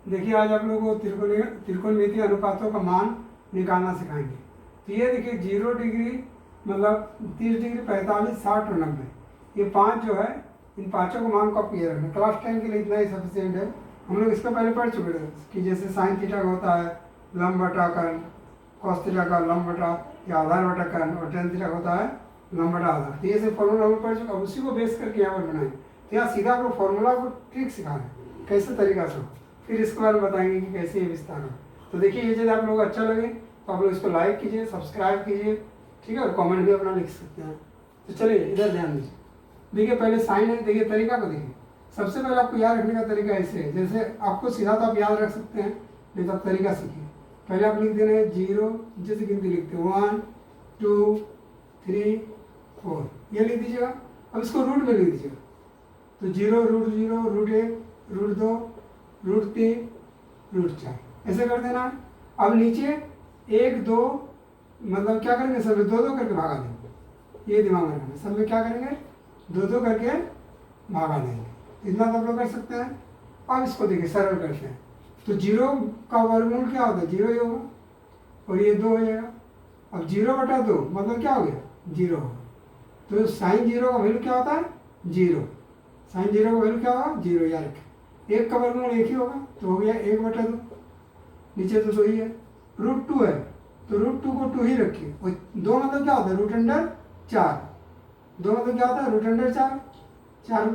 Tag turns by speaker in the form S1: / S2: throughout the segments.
S1: देखिए आज आप लोगों को त्रिकोणमितीय अनुपातों का मान निकालना सिखाएंगे। तो ये देखिए 0 डिग्री मतलब 30 डिग्री, 45, 60 और 90, ये 5 जो है, इन पाँचों को मान कॉपी रखना। क्लास 10 के लिए इतना ही सफिशिएंट है। हम लोग इसका पहले पढ़ चुके थे कि जैसे साइन थीटा का होता है लंब बटा कर्ण, कॉस थीटा का लंब बटा या आधार बटा कर्ण, और टेन थीटा का होता है लंब बटा आधार। तो ये सब फॉर्मूला हम पढ़ चुके, उसी को बेस करके यहाँ पर बनाएं। तो यहाँ सीधा आपको फॉर्मूला को ट्रिक सिखा रहे हैं कैसे तरीका से हो, फिर इसके बारे में बताएंगे कि कैसे ये विस्तार हो। तो देखिए ये यदि आप लोग अच्छा लगे तो आप लोग इसको लाइक कीजिए, सब्सक्राइब कीजिए, ठीक है, और कमेंट भी अपना लिख सकते हैं। तो चलिए इधर ध्यान दीजिए। देखिए पहले साइन है, देखिए तरीका को देखिए। सबसे पहले आपको याद रखने का तरीका ऐसे है, जैसे आपको सीधा तो आप याद रख सकते हैं, नहीं तो आप तरीका सीखिए। पहले आप लिख देना है 0, जैसे गिनती लिखते हैं 1 2 3 4, ये लिख दीजिएगा। अब इसको रूट में लिख दीजिएगा। तो 0 root 0 root 1 root 2 root 3 root 4, ऐसे कर देना है। अब नीचे 1 2 मतलब क्या करेंगे, सब में 2 2 करके भागा देंगे। ये दिमाग में रखना, सब में क्या करेंगे 2 2 करके भागा देंगे। इतना तो आप लोग कर सकते हैं। अब इसको देखिए सरल करते हैं। तो 0 का वर्गमूल क्या होता है, 0 ही होगा, और ये 2 हो जाएगा। अब 0 बटा 2 मतलब क्या हो गया, 0 होगा। तो साइन 0 का वैल्यू क्या होता है, 0। साइन 0 का वैल्यू क्या होगा, 0, याद रखें। 1 का वर्गमूल 1 ही होगा, तो हो गया 1 बटा 2, नीचे तो 2 ही है। रूट 2 है तो रूट 2 को 2 ही रखिए। और 2 मतलब क्या होता है, रूट अंडर 4। 2 मतलब क्या होता है, रूट अंडर 4।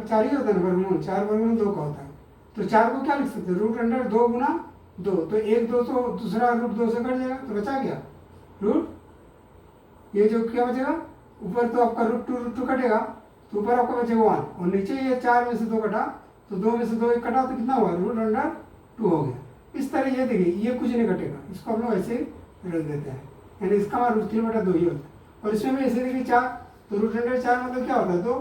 S1: 4 ही होता है ना वर्गमूल, 4 वर्गमूल 2 का होता है। तो 4 को क्या लिख सकते हैं, रूट अंडर 2 गुना 2। तो 1 2 तो दूसरा रूट 2 से कट जाएगा, तो बचा क्या रूट, ये जो क्या बचेगा ऊपर, तो आपका रूट 2 कटेगा, तो ऊपर आपका बचेगा 1, और नीचे ये 4 में से 2 कटा, तो 2 में से 2 एक कटा, तो कितना हुआ, रूट अंडर 2 हो गया। इस तरह ये देखिए ये कुछ नहीं कटेगा, इसको हम लोग ऐसे ही रख देते हैं, यानी इसका हमारा रूट 3 बटा 2 ही होता है। और इसमें भी ऐसे देखिए 4, तो रूट अंडर 4 मतलब क्या होता है 2,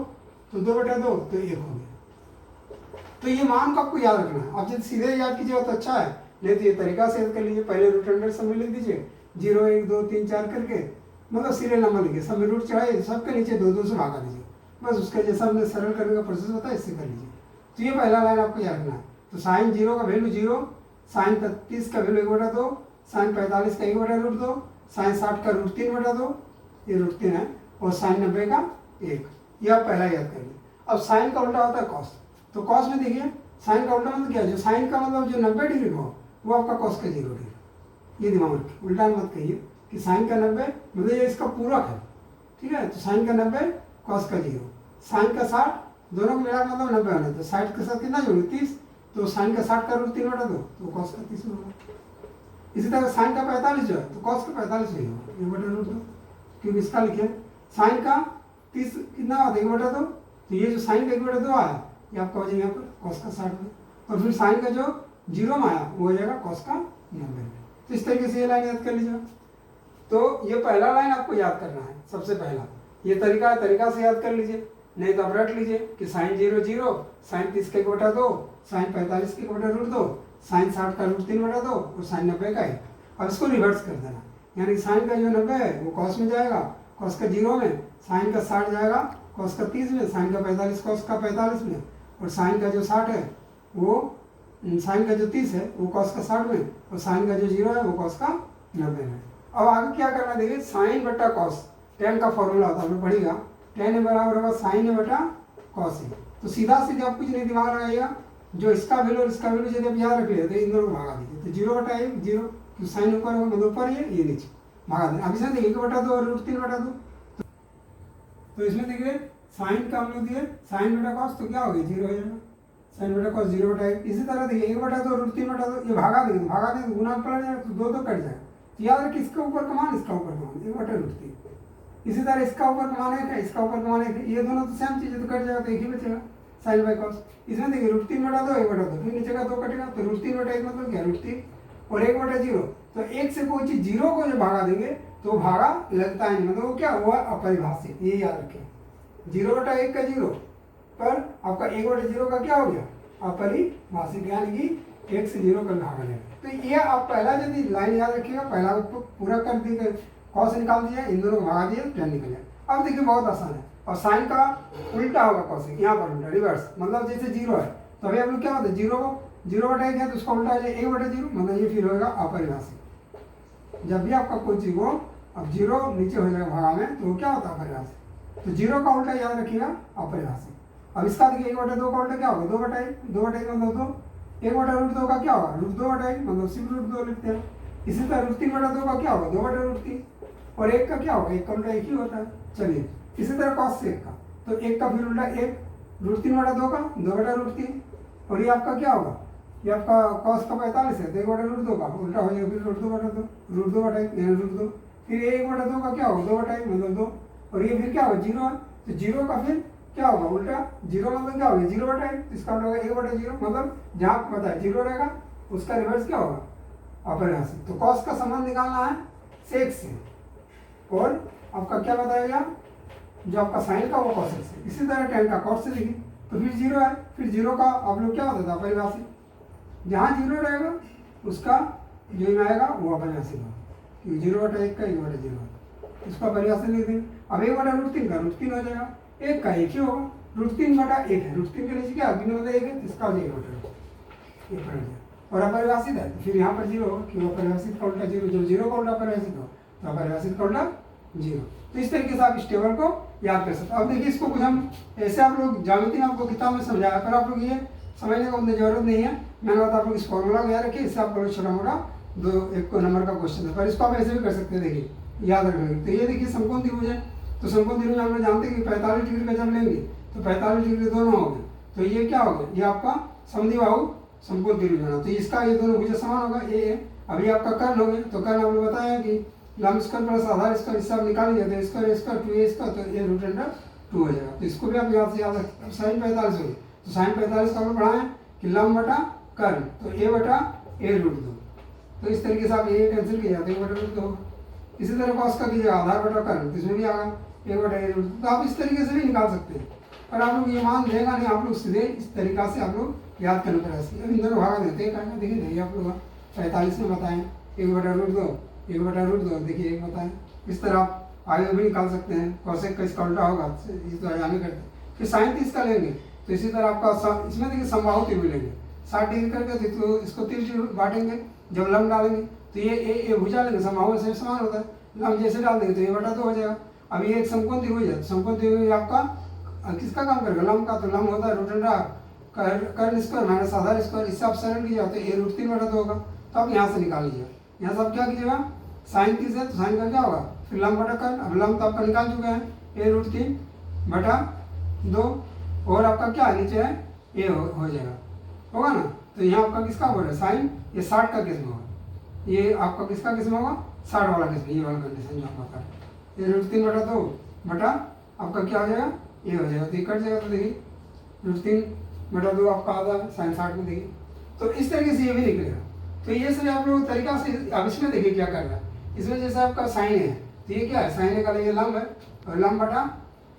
S1: तो 2 बटा 2 तो 1 हो गया। तो ये मान को आपको याद रखना है। आप जब सीधे याद कीजिएगा तो अच्छा है, नहीं तो ये तरीका से याद कर लीजिए। पहले रूट अंडर सब में लिख दीजिए 0 1 2 3 4 करके, मतलब सीरियल नंबर लिखिए, सब में रूट चढ़ाइए, सबके नीचे 2 2 से भागा दीजिए। बस उसका जैसा हमने सरल करने का प्रोसेस होता है इससे कर लीजिए। तो ये पहला लाइन आपको याद रखना है। तो साइन 0 का वैल्यू 0, साइन 30 का वैल्यू 1 बटा 2, साइन 45 का 1 बटा रूट 2, साइन 60 का रूट 3 बटा 2, ये रूट 3 है, और साइन 90 का 1, ये आप पहला याद कर लीजिए। अब साइन का उल्टा होता है कॉस। तो कॉस में देखिए साइन का उल्टा मतलब क्या है, जो साइन का मतलब जो 90 डिग्री का हो वो आपका कॉस का 0 डिग्री। ये दिमाग में रखिए, उल्टा मत कहिए कि साइन का 90 मतलब ये इसका पूरक है, ठीक है। तो साइन का 90 कॉस का 0, साइन का 60, दोनों को मिला मतलब 90 होना। तो 60 के साथ कितना जोड़े 30, तो साइन का 60 का रूट 3 बटा 2, तो कॉस का 30 होगा। इसी तरह साइन का 45 जो है, तो कॉस का 45 नहीं होगा, 1 बटा रूट 2, क्योंकि इसका लिखे साइन का 30 कितना होता है 1 बटा 2, तो ये जो साइन का 1 बटा 2 आया ये आपका हो जाएगा यहाँ पर कॉस का 60 में, और फिर साइन का जो 0 में आया वो हो जाएगा कॉस का 90 में। तो इस तरीके से ये लाइन याद कर लीजिएगा। तो ये पहला लाइन आपको याद करना है सबसे पहला, ये तरीका से याद कर लीजिए, नहीं तो आप रट लीजिए कि साइन 0 0, साइन 30 का 1 बटा 2, साइन 45 का 1 बटा रूट 2, साइन 60 का रूट 3 बटा 2, और साइन 90 का 1। अब इसको रिवर्स कर देना, यानी साइन का जो 90 है वो कॉस में जाएगा, कॉस का 0 में, साइन का 60 जाएगा कॉस का 30 में, साइन का 45 कॉस का 45 में, और साइन का जो 60 है वो साइन का जो 30 है वो कॉस का 60 में, और साइन का जो 0 है वो कॉस का 90 में। अब आगे क्या करना देखिए, साइन बटा कॉस, टेन का फॉर्मूला होता है, आपने पढ़ेगा टेन ए बराबर होगा साइन ए बटा कॉस ए। तो सीधा सीधा आप कुछ नहीं दिमाग लगाइएगा, जो इसका वैल्यू और इसका वैल्यू यदि आप याद रख लिए तो इन दोनों को भागा दीजिए। तो 0 बटा 1 0, क्योंकि साइन ऊपर होगा मतलब ऊपर ये नीचे भागा दें। अब इसमें देखिए 1 बटा 2 और रूट 3 बटा 2, तो इसमें देखिए साइन का हम लोग दिए साइन बटा कॉस, तो क्या हो गया 0 हो जाएगा, साइन बटा कॉस 0 बटा 1। इसी तरह देखिए 1 बटा 2 रूट 3 बटा 2, ये भागा देंगे गुना पलट जाएगा, तो 2 2 कट जाएगा। तो याद रखिए इसका ऊपर का मान इसका ऊपर का मान 1 बटा रूट 3। इसी तरह इसका ऊपर का मान 1 है, इसका ऊपर का मान 1 है, ये दोनों तो सेम चीज़ है, तो कट जाएगा, तो एक ही बचेगा साइन बाई कॉस। इसमें देखिए रूट 3 बटा 2 1 बटा 2, फिर नीचे का 2 कटेगा, तो रूट 3 बटा 1 मतलब क्या रूट 3, और 1 बटा 0, तो 1 से कोई चीज़ 0 को जब भागा देंगे तो भागा लगता है नहीं, मतलब वो क्या हुआ अपरिभाषित, ये याद रखें। 0 बटा 1 का 0 पर आपका 1 बटा 0 का क्या हो गया अपरिभाषित, यानी कि 1 से 0 का भागा लेगा। तो ये आप पहला यदि लाइन याद रखिएगा, पहला को पूरा कर दीजिए, कॉस निकाल दीजिए, इन दोनों को भागा दिए, टेन निकल जाए। अब देखिए बहुत आसान है, और साइन का उल्टा होगा कॉस, यहाँ पर उल्टा रिवर्स, मतलब जैसे 0 है तो अभी आप लोग क्या होता है 0 को 0/1 है तो उसका उल्टा आ जाए 1/0, मतलब ये फिर होगा अपरिभाषिक। जब भी आपका कोई चीज हो, अब 0 नीचे हो जाएगा भागा में, तो वो क्या होता है अपरिभाषिक। तो 0 का उल्टा याद रखिएगा अपरिभाषिक। अब इसका देखिए 1/2 का उल्टा क्या होगा 2/1, 2/1 मतलब 2, 1/√2 का क्या होगा √2/1, मतलब सिर्फ √2 लिखते हैं। इसी तरह √3/2 का क्या होगा 2/√3, और 1 का क्या होगा 1 का उल्टा 1 ही होता है। चलिए इसी तरह cos से 1 का, तो 1 का फिर उल्टा 1, √3/2 का 2/√3, और ये आपका क्या होगा, ये आपका cos का 45 है तो 1/√2 का उल्टा हो जाएगा फिर √2/2, √2/1 यानी √2, फिर 1/2 का क्या होगा 2/1 मतलब 2, और ये फिर क्या होगा 0 है, तो 0 का फिर क्या होगा उल्टा 0 मतलब क्या होगा 0/1, इसका उल्टा होगा 1/0, मतलब जहाँ आपको पता है 0 रहेगा उसका रिवर्स क्या होगा अपरिभाषिक। तो cos का संबंध निकालना है sec से, और आपका क्या बताएगा जो आपका साइन का वो cosec से। इसी तरह tan का cos से देखिए, तो फिर 0 है, फिर 0 का आप लोग क्या होता था अपरिभाषिक, जहाँ 0 रहेगा उसका जो में आएगा वो अपरिभाषिक होगा, 0/1 का 1/0, इसका परिभाषिक लिख देंगे। अब 1/√3 का √3 हो जाएगा, 1 का 1 ही होगा, √3/1 है, √3 के नीचे क्या बिना मतलब 1 है, इसका हो जाएगा 1/2 और अपरिभाषित है, तो फिर यहाँ पर 0 होगा क्योंकि अपरिभाषित का उल्टा 0, जब 0 का उल्टा अपरिभाषित हो तो अपरिभाषित का उल्टा 0। तो इस तरीके से आप इस टेबल को याद कर सकते हैं। अब देखिए इसको कुछ हम ऐसे आप लोग ज्यामिति में आपको किताब में समझाया, पर आप लोग ये समझने का उतनी जरूरत नहीं है। मैंने बताया आप लोग इस फॉर्मूला को याद रखिए, इससे आपको छोटा मोटा 1 नंबर का क्वेश्चन है, पर इसको आप ऐसे भी कर सकते हैं। देखिए याद रखेंगे तो ये देखिए समकोण त्रिभुज है, तो समकोण त्रिभुज हम लोग जानते हैं कि 45 डिग्री का जब लेंगे तो 45 डिग्री दोनों हो गए, तो ये क्या हो गया, ये आपका समद्विबाहु समकोण त्रिभुज बना, तो इसका ये दोनों भुजा समान होगा ए। अभी आपका कर्ण हो गया, तो कर्ण हमने बताया कि लंब स्क्वायर प्लस आधार स्क्वायर, इससे आप निकाल लिया तो स्क्वायर स्क्वायर 2a स्क्वायर, तो ये √2 हो जाएगा। तो इसको भी आप याद से याद रखें। साइन 45 हो गया, तो साइन 45 का हम लोग पढ़ाएं कि लंब बटा कर्ण, तो a/a√2, तो इस तरीके से आप ये कैंसिल किया जाते हैं 1/√2 होगा। इसी तरह cos का कीजिएगा आधार बटा कर्ण, तो इसमें भी आएगा 1/a√2, तो आप इस तरीके से भी निकाल सकते हैं, पर आप लोग ये मान देगा नहीं, आप लोग सीधे इस तरीका से आप लोग याद करना पड़ेगा। इन दोनों भागा देते हैं, देखिए नहीं आप लोग 45 में बताएं 1/√2, 1/√2 देखिए 1 बताएं। इस तरह आप आगे भी निकाल सकते हैं, cosec का इसका उल्टा होगा, इस तरह जाने करते हैं। फिर sin 30 का लेंगे, तो इसी तरह आपका इसमें देखिए समबाहु त्रिभुज लेंगे 60 डिग्री करके, तो इसको 30 डिग्री बांटेंगे, जब लंब डालेंगे तो ये भुजा लेंगे, समबाहु से समान होता है, लंब जैसे डाल देंगे तो ये बटा 2 हो जाएगा। अब ये एक समकोण त्रिभुज है, समकोण त्रिभुज आपका किसका काम करेगा लंब का, तो लंब होता है √2 कर्ण स्क्वायर माइनस आधार स्क्वायर, इससे आप सरल कीजिए तो ये √3/2 होगा। तो आप यहाँ से निकाल लीजिए, यहाँ से आप क्या कीजिएगा साइन 30 है तो साइन का क्या होगा फिर लंब बटा कर्ण, अब लंब तो आपका निकाल चुके हैं a√3/2, और आपका क्या नीचे है ये हो जाएगा होगा ना। तो यहाँ आपका किसका बोल रहा है साइन, ये 60 का किस्म होगा, ये आपका किसका किस्म होगा 60 वाला किस्म, ये वाला कंडीशन जो आपका है, ये √3/2 बटा आपका क्या हो जाएगा ये हो जाएगा, तो ये कट जाएगा। तो देखिए √3/2 आपका आधा साइन 60 में देखिए, तो इस तरीके से ये भी निकलेगा। तो ये सभी आप लोग तरीका से, अब इसमें देखिए क्या कर रहा है, इसमें जैसे आपका साइन है तो ये क्या है साइन का ये लंब है, और लंब बटा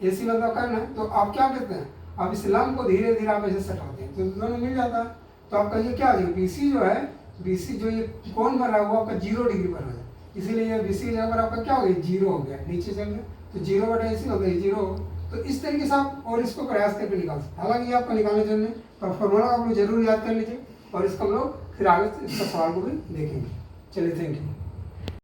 S1: AC मतलब कर्ण है, तो आप क्या करते हैं आप इस लंब को धीरे धीरे आप ऐसे सटाते हैं तो दोनों मिल जाता है। तो आपका ये क्या हो जाएगा BC जो है, BC जो ये कोण बन रहा है वो आपका 0 डिग्री पर हो जाए, इसीलिए ये BC की जगह पर आपका क्या हो गया 0 हो गया, नीचे चल गया, तो 0/AC हो गया 0 होगा। तो इस तरीके से आप और इसको प्रयास करके निकाल सकते हैं। हालांकि ये आपका निकालने जरूरी नहीं, पर फॉर्मूला आप लोग जरूर याद कर लीजिए, और इसको हम लोग फिर आगे इसका सवाल को भी देखेंगे। चलिए थैंक यू।